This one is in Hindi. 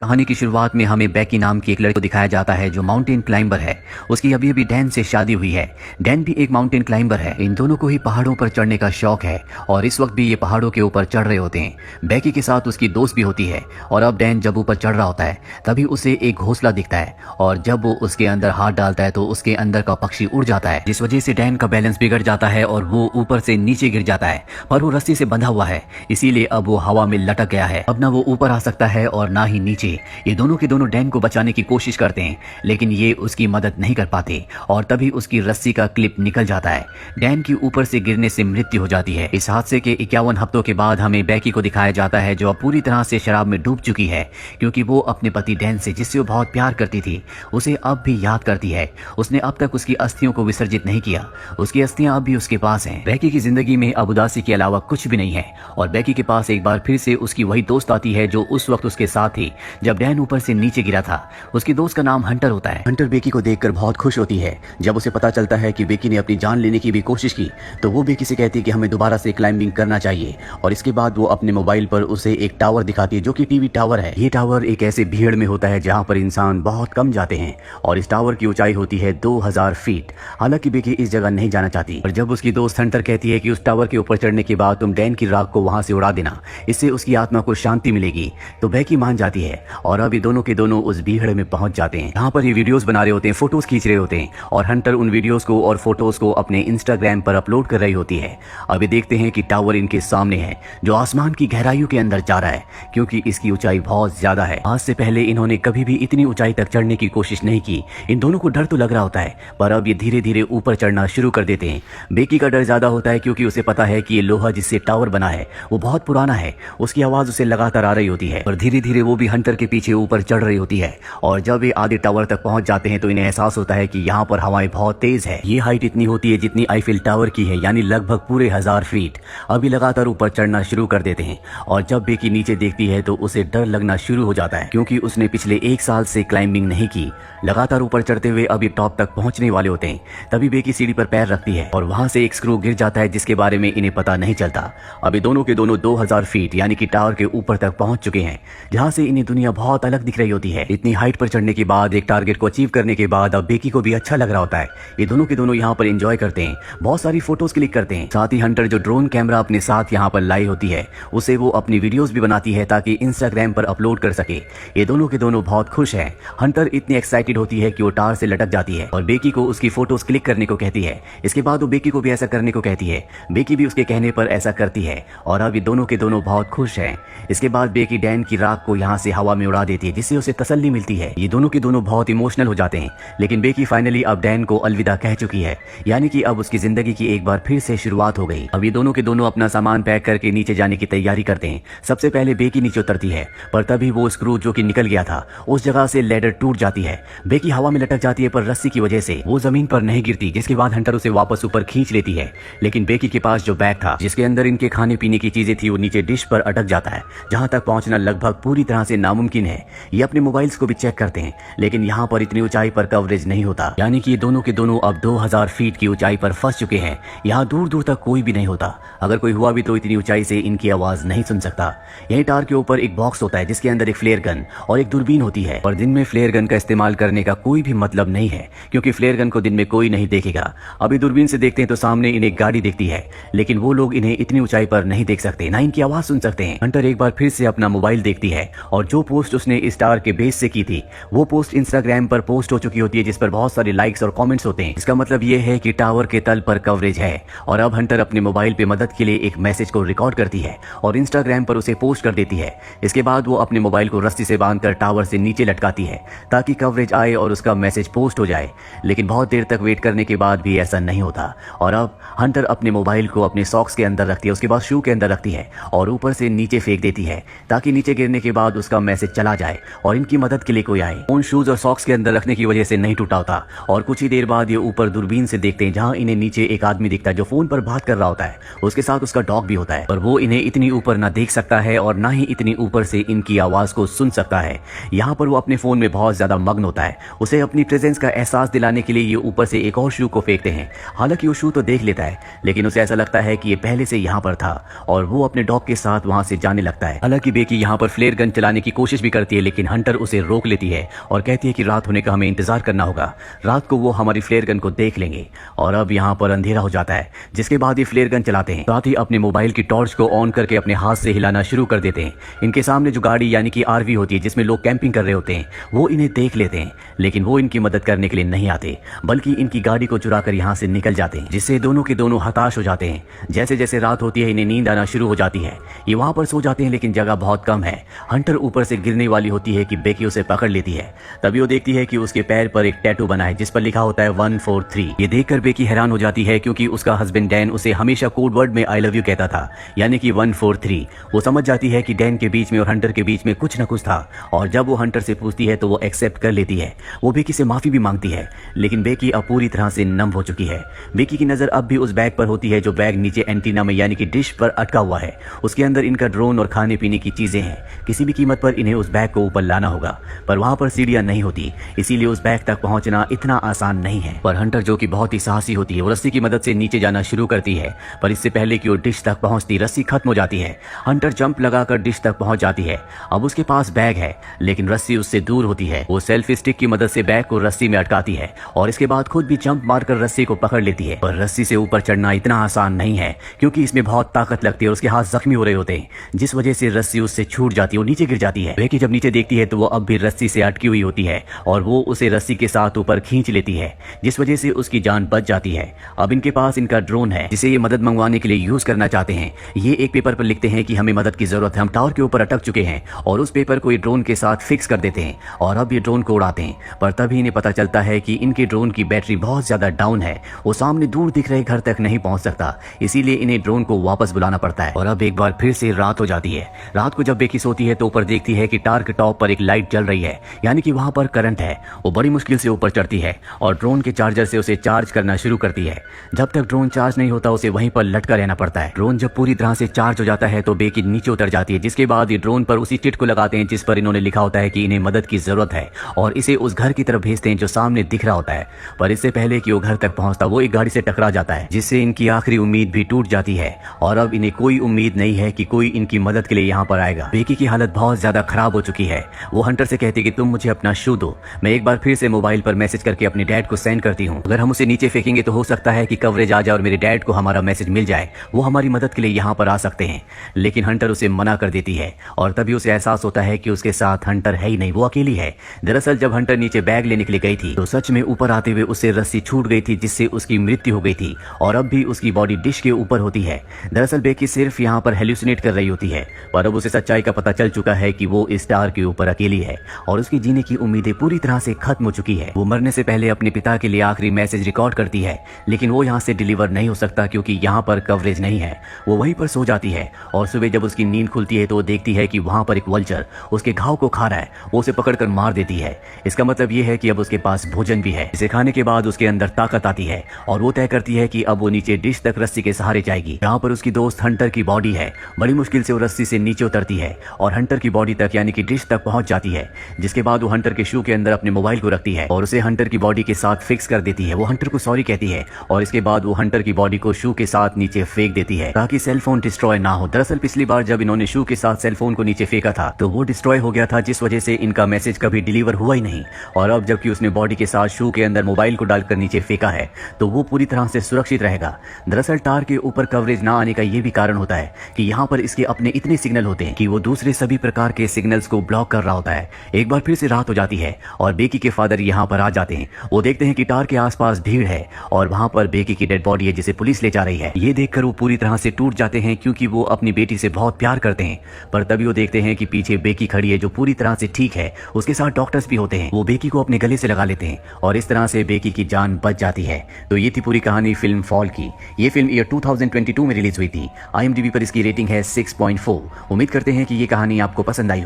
कहानी की शुरुआत में हमें बेकी नाम की एक लड़की को दिखाया जाता है जो माउंटेन क्लाइंबर है। उसकी अभी अभी डैन से शादी हुई है। डैन भी एक माउंटेन क्लाइंबर है। इन दोनों को ही पहाड़ों पर चढ़ने का शौक है और इस वक्त भी ये पहाड़ों के ऊपर चढ़ रहे होते हैं। बेकी के साथ उसकी दोस्त भी होती है और अब डैन जब ऊपर चढ़ रहा होता है तभी उसे एक घोंसला दिखता है और जब वो उसके अंदर हाथ डालता है तो उसके अंदर का पक्षी उड़ जाता है, जिस वजह से डैन का बैलेंस बिगड़ जाता है और वो ऊपर से नीचे गिर जाता है। पर वो रस्सी से बंधा हुआ है, इसीलिए अब वो हवा में लटक गया है। अब ना वो ऊपर आ सकता है और ना ही नीचे। ये दोनों के दोनों डैन को बचाने की कोशिश करते हैं लेकिन ये उसकी मदद नहीं कर पाते और तभी उसकी रस्सी का क्लिप निकल जाता है। डैन की ऊपर से गिरने से मृत्यु हो जाती है। इस हादसे के 51 हफ्तों के बाद हमें बेकी को दिखाया जाता है जो अब पूरी तरह से शराब में डूब चुकी है क्योंकि वो अपने पति डैन से, जिससे वो बहुत प्यार करती थी, उसे अब भी याद करती है। उसने अब तक उसकी अस्थियों को विसर्जित नहीं किया। उसकी अस्थियां अब भी उसके पास हैं। बेकी की जिंदगी में अब उदासी के अलावा कुछ भी नहीं है और बेकी के पास एक बार फिर से उसकी वही दोस्त आती है जो उस वक्त उसके साथ थी जब डैन ऊपर से नीचे गिरा था। उसकी दोस्त का नाम हंटर होता है। हंटर बेकी को देखकर बहुत खुश होती है। जब उसे पता चलता है कि बेकी ने अपनी जान लेने की भी कोशिश की तो वो बेकी से कहती है कि हमें दोबारा से क्लाइंबिंग करना चाहिए और इसके बाद वो अपने मोबाइल पर उसे एक टावर दिखाती है जो कि टीवी टावर है। ये टावर एक ऐसे भीड़ में होता है जहाँ पर इंसान बहुत कम जाते हैं और इस टावर की ऊंचाई होती है 2000 फीट। हालांकि बेकी इस जगह नहीं जाना चाहती पर जब उसकी दोस्त हंटर कहती है कि उस टावर के ऊपर चढ़ने के बाद तुम डैन की राख को वहां से उड़ा देना, इससे उसकी आत्मा को शांति मिलेगी, तो बेकी मान जाती है और अब ये दोनों के दोनों उस भीड़ में पहुंच जाते हैं। यहाँ पर ये वीडियोस बना रहे होते हैं, फोटोज खींच रहे होते हैं और हंटर उन वीडियोस को और फोटोज को अपने इंस्टाग्राम पर अपलोड कर रही होती है। अभी देखते हैं कि टावर इनके सामने है जो आसमान की गहराइयों के अंदर जा रहा है क्योंकि इसकी ऊंचाई बहुत ज्यादा है। आज से पहले इन्होंने कभी भी इतनी ऊंचाई तक चढ़ने की कोशिश नहीं की। इन दोनों को डर तो लग रहा होता है पर अब ये धीरे धीरे ऊपर चढ़ना शुरू कर देते हैं। बेकी का डर ज्यादा होता है क्योंकि उसे पता है कि ये लोहा जिससे टावर बना है वो बहुत पुराना है। उसकी आवाज उसे लगातार आ रही होती है और धीरे धीरे वो भी हंटर के पीछे ऊपर चढ़ रही होती है और जब ये आधे टावर तक पहुंच जाते हैं तो इन्हें एहसास होता है कि यहाँ पर हवाएं बहुत तेज है। ये हाइट इतनी होती है जितनी आईफिल टावर की है, यानी लगभग पूरे 1000 फीट। अभी लगातार ऊपर चढ़ना शुरू कर देते हैं और जब बेकी नीचे देखती है तो उसे डर लगना शुरू हो जाता है क्योंकि उसने पिछले 1 साल से क्लाइंबिंग नहीं की। लगातार ऊपर चढ़ते हुए अभी टॉप तक पहुंचने वाले होते हैं तभी बेकी सीढ़ी पर पैर रखती है और वहां से एक स्क्रू गिर जाता है जिसके बारे में इन्हें पता नहीं चलता। अभी दोनों के दोनों 2000 फीट यानी कि टावर के ऊपर तक पहुंच चुके हैं जहां से इन्हें दुनिया बहुत अलग दिख रही होती है। इतनी हाइट पर चढ़ने के बाद, एक टारगेट को अचीव करने के बाद अब बेकी को भी अच्छा लग रहा होता है। ये दोनों के दोनों यहाँ पर एंजॉय करते हैं, बहुत सारी फोटोज क्लिक करते हैं। साथ ही हंटर जो ड्रोन कैमरा अपने साथ यहाँ पर लाई होती है उसे वो अपनी वीडियोस भी बनाती है ताकि इंस्टाग्राम पर अपलोड कर सके। ये दोनों के दोनों बहुत खुश हैं। हंटर इतनी एक्साइटेड होती है कि वो टावर से लटक जाती है और बेकी को उसकी फोटोज क्लिक करने को कहती है। इसके बाद वो बेकी को भी ऐसा करने को कहती है। बेकी भी उसके कहने पर ऐसा करती है और अब ये दोनों के दोनों बहुत खुश हैं। इसके बाद बेकी डैन की राख को यहाँ से हवा में उड़ा देती है जिससे उसे तसल्ली मिलती है। ये दोनों के दोनों बहुत इमोशनल हो जाते हैं लेकिन बेकी फाइनली अब डैन को अलविदा कह चुकी है, यानी कि अब उसकी जिंदगी की एक बार फिर से शुरुआत हो गई। अब ये दोनों के दोनों अपना सामान पैक करके नीचे जाने की तैयारी करते हैं। सबसे पहले बेकी नीचे उतरती है पर तभी वो स्क्रू जो कि निकल गया था उस जगह से लैडर टूट जाती है। बेकी हवा में लटक जाती है पर रस्सी की वजह से वो जमीन पर नहीं गिरती, जिसके बाद हंटर उसे वापस ऊपर खींच लेती है। लेकिन बेकी के पास जो बैग था जिसके अंदर इनके खाने पीने की चीजें थी वो नीचे डिश पर अटक जाता है जहां तक पहुंचना लगभग पूरी तरह से नामुमकिन है। ये अपने मोबाइल्स को भी चेक करते हैं लेकिन यहाँ पर इतनी ऊंचाई पर कवरेज नहीं होता, यानी कि ये दोनों के दोनों अब 2000 फीट की ऊंचाई पर फंस चुके हैं। यहाँ दूर दूर तक कोई भी नहीं होता, अगर कोई हुआ भी तो इतनी ऊंचाई से इनकी आवाज नहीं सुन सकता। यहीं टावर के ऊपर एक बॉक्स होता है जिसके अंदर एक फ्लेयर गन और एक दूरबीन होती है और दिन में फ्लेयर गन का इस्तेमाल करने का कोई भी मतलब नहीं है क्योंकि फ्लेयर गन को दिन में कोई नहीं देखेगा। अभी दूरबीन से देखते हैं तो सामने इन्हें एक गाड़ी दिखती है लेकिन वो लोग इन्हें इतनी ऊंचाई पर नहीं देख सकते, ना इनकी आवाज सुन सकते हैं। हंटर एक बार फिर से अपना मोबाइल देखती है और जो पोस्ट उसने इस टावर के बेस से की थी वो पोस्ट इंस्टाग्राम पर पोस्ट हो चुकी होती है जिस पर बहुत सारे लाइक्स और कमेंट्स होते हैं। इसका मतलब ये है कि टावर के तल पर कवरेज है और अब हंटर अपने मोबाइल पे मदद के लिए एक मैसेज को रिकॉर्ड करती है और इंस्टाग्राम पर उसे पोस्ट कर देती है। इसके बाद वो अपने मोबाइल को रस्सी से बांधकर टावर से नीचे लटकाती है ताकि कवरेज आए और उसका मैसेज पोस्ट हो जाए। लेकिन बहुत देर तक वेट करने के बाद भी ऐसा नहीं होता और अब हंटर अपने मोबाइल को अपने सॉक्स के अंदर रखती है, उसके बाद शू के अंदर रखती है और ऊपर से नीचे फेंक देती है ताकि नीचे गिरने के बाद उसका मैसेज चला जाए और इनकी मदद के लिए कोई आए। उन शूज और सॉक्स के अंदर रखने की वजह से नहीं टूटा होता और कुछ ही देर बाद ये ऊपर दूरबीन से देखते हैं जहां इन्हें नीचे एक आदमी दिखता है जो फोन पर बात कर रहा होता है। उसके साथ उसका डॉग भी होता है और वो इन्हें इतनी ऊपर ना देख सकता है और ना ही इतनी ऊपर से इनकी आवाज को सुन सकता है। यहाँ पर वो अपने फोन में बहुत ज्यादा मग्न होता है। उसे अपनी प्रेजेंस का एहसास दिलाने के लिए ये ऊपर से एक और शू को फेंकते हैं। हालांकि वो शू तो देख लेता है लेकिन उसे ऐसा लगता है कि ये पहले से यहाँ पर था और वो अपने डॉग के साथ वहां से जाने लगता है। हालांकि बेकी यहाँ पर फ्लेयर गन चलाने की कोशिश कोशिश भी करती है, लेकिन हंटर उसे रोक लेती है और कहती है कि रात होने का हमें इंतजार करना होगा, रात को वो हमारी फ्लेयर गन को देख लेंगे। और अब यहाँ पर अंधेरा हो जाता है, जिसके बाद ये फ्लेयर गन चलाते हैं, साथ ही अपने मोबाइल की टॉर्च को ऑन करके अपने हाथ से हिलाना शुरू कर देते हैं। इनके सामने जो गाड़ी यानी कि आरवी होती है जिसमें लोग कैंपिंग कर रहे होते हैं, वो इन्हें देख लेते हैं, लेकिन वो इनकी मदद करने के लिए नहीं आते, बल्कि इनकी गाड़ी को चुरा कर यहाँ से निकल जाते हैं, जिससे दोनों के दोनों हताश हो जाते हैं। जैसे जैसे रात होती है इन्हें नींद आना शुरू हो जाती है। ये वहां पर सो जाते हैं, लेकिन जगह बहुत कम है। हंटर ऊपर से गिरने वाली होती है कि बेकी उसे पकड़ लेती है। तभी वो देखती है कि उसके पैर पर एक टैटू बना है जिस पर लिखा होता है 143। ये देखकर बेकी हैरान हो जाती है, क्योंकि उसका हस्बैंड डैन उसे हमेशा कोड वर्ड में आई लव यू कहता था, यानी कि 143। वो समझ जाती है कि डैन के बीच में और हंटर के बीच में कुछ न कुछ था, और जब वो हंटर से पूछती है तो वो एक्सेप्ट कर लेती है। वो बेकी से माफी भी मांगती है, लेकिन बेकी अब पूरी तरह से नम हो चुकी है। बेकी की नजर अब भी उस बैग पर होती है जो बैग नीचे एंटीना में यानी कि डिश पर अटका हुआ है। उसके अंदर इनका ड्रोन और खाने पीने की चीजें हैं। किसी भी कीमत पर इन्हें उस बैग को ऊपर लाना होगा, पर वहां पर सीढ़ियां नहीं होती, इसीलिए उस बैग तक पहुंचना इतना आसान नहीं है। पर हंटर जो कि बहुत ही साहसी होती है, वो रस्सी की मदद से नीचे जाना शुरू करती है, पर इससे पहले कि वो डिश तक पहुंचती रस्सी खत्म हो जाती है। हंटर जंप लगाकर डिश तक पहुंच जाती है। अब उसके पास बैग है, लेकिन रस्सी उससे दूर होती है। वो सेल्फी स्टिक की मदद से बैग को रस्सी में अटकाती है और इसके बाद खुद भी जंप मारकर रस्सी को पकड़ लेती है। पर रस्सी से ऊपर चढ़ना इतना आसान नहीं है, क्योंकि इसमें बहुत ताकत लगती है और उसके हाथ जख्मी हो रहे होते हैं, जिस वजह से रस्सी उससे छूट जाती है और नीचे गिर जाती है। बेकी जब नीचे देखती है तो वो अब भी रस्सी से अटकी हुई होती है और वो उसे रस्सी के साथ ऊपर खींच लेती है, जिस वजह से उसकी जान बच जाती है। अब इनके पास इनका ड्रोन है जिसे ये मदद मंगवाने के लिए यूज करना चाहते हैं। ये एक पेपर पर लिखते हैं कि हमें मदद की जरूरत है, हम टावर के ऊपर अटक चुके हैं, और उस पेपर को ये ड्रोन के साथ फिक्स कर देते हैं और अब ये ड्रोन को उड़ाते हैं। पर तभी इन्हें पता चलता है कि इनके ड्रोन की बैटरी बहुत ज्यादा डाउन है, वो सामने दूर दिख रहे घर तक नहीं पहुंच सकता, इसीलिए इन्हें ड्रोन को वापस बुलाना पड़ता है। और अब एक बार फिर से रात हो जाती है। रात को जब बेकी सोती है तो ऊपर देखती है कि टावर के टॉप पर एक लाइट जल रही है, यानी कि वहां पर करंट है। वो बड़ी मुश्किल से ऊपर चढ़ती है और ड्रोन के चार्जर से उसे चार्ज करना शुरू करती है। जब तक ड्रोन चार्ज नहीं होता उसे वहीं पर लटका रहना पड़ता है। ड्रोन जब पूरी तरह से चार्ज हो जाता है तो बेकी नीचे उतर जाती है, जिसके बाद ये ड्रोन पर उसी चिट को लगाते हैं जिस पर इन्होंने लिखा होता है कि इन्हें मदद की जरूरत है, और इसे उस घर की तरफ भेजते हैं जो सामने दिख रहा होता है। पर इससे पहले कि वो घर तक पहुंचता वो एक गाड़ी से टकरा जाता है, जिससे इनकी आखिरी उम्मीद भी टूट जाती है और अब इन्हें कोई उम्मीद नहीं है कि कोई इनकी मदद के लिए यहाँ पर आएगा। बेकी की हालत बहुत ज्यादा खराब हो चुकी है। वो हंटर से कहती है कि तुम मुझे अपना शू दो, मैं एक बार फिर से मोबाइल पर मैसेज करके अपने डैड को सेंड करती हूँ। अगर हम उसे नीचे फेंकेंगे तो हो सकता है कि कवरेज आ जाए और मेरे डैड को हमारा मैसेज मिल जाए, वो हमारी मदद के लिए यहाँ पर आ सकते हैं। लेकिन हंटर उसे मना कर देती है और तभी उसे एहसास होता है कि उसके साथ हंटर है ही नहीं, वो अकेली है। दरअसल जब हंटर नीचे बैग लेने के लिए गई थी तो सच में ऊपर आते हुए उससे रस्सी छूट गई थी, जिससे उसकी मृत्यु हो गई थी और अब भी उसकी बॉडी डिश के ऊपर होती है। दरअसल बेकी सिर्फ यहाँ पर हेल्यूसिनेट कर रही होती है, पर अब उसे सच्चाई का पता चल चुका है कि वो इस टावर के ऊपर अकेली है और उसकी जीने की उम्मीदें पूरी तरह से खत्म हो चुकी है। वो मरने से पहले अपने पिता के लिए आखिरी मैसेज रिकॉर्ड करती है, लेकिन वो यहाँ से डिलीवर नहीं हो सकता क्योंकि यहाँ पर कवरेज नहीं है। वो वहीं पर सो जाती है और सुबह जब उसकी नींद खुलती है तो वो देखती है कि वहाँ पर एक वल्चर उसके घाव को खा रहा है। वो उसे पकड़कर मार देती है। इसका मतलब ये है कि अब उसके पास भोजन भी है। इसे खाने के बाद उसके अंदर ताकत आती है और वो तय करती है कि अब वो नीचे डिश तक रस्सी के सहारे जाएगी, जहाँ पर उसकी दोस्त हंटर की बॉडी है। बड़ी मुश्किल से वो रस्सी से नीचे उतरती है और हंटर की बॉडी तक यानी कि डिश तक पहुंच जाती है, जिसके बाद वो हंटर के शू के अंदर अपने मोबाइल को रखती है और उसे हंटर की बॉडी के साथ फिक्स कर देती है। वो हंटर को सॉरी कहती है और इसके बाद वो हंटर की बॉडी को शू के साथ नीचे फेंक देती है ताकि सेलफोन डिस्ट्रॉय ना हो। दरअसल पिछली बार जब इन्होंने शू के साथ सेलफोन को नीचे फेंका था तो वो डिस्ट्रॉय हो गया था, जिस वजह से इनका मैसेज कभी डिलीवर हुआ ही नहीं। और अब जबकि उसने बॉडी के साथ शू के अंदर मोबाइल को डालकर नीचे फेंका है तो वो पूरी तरह से सुरक्षित रहेगा। दरअसल टावर के ऊपर कवरेज ना आने का ये भी कारण होता है कि यहाँ पर इसके अपने इतने सिग्नल होते हैं कि वो दूसरे सभी प्रकार के सिग्नल्स को ब्लॉक कर रहा होता है। एक बार फिर से रात हो जाती है और बेकी के फादर यहाँ पर आ जाते हैं। वो देखते हैं कि टावर के आसपास भीड़ है और वहाँ पर बेकी की डेड बॉडी है जिसे पुलिस ले जा रही है। ये देखकर वो पूरी तरह से टूट जाते हैं क्योंकि वो अपनी बेटी से बहुत प्यार करते हैं। पर तभी वो देखते हैं कि पीछे बेकी खड़ी है जो पूरी तरह से ठीक है, उसके साथ डॉक्टर्स भी होते हैं। वो बेकी को अपने गले से लगा लेते हैं और इस तरह से बेकी की जान बच जाती है। तो ये थी पूरी कहानी फिल्म फॉल की। ये फिल्म ईयर 2022 में रिलीज हुई थी। IMDb पर इसकी रेटिंग है 6.4। उम्मीद करते हैं कि ये कहानी आपको पसंद आई।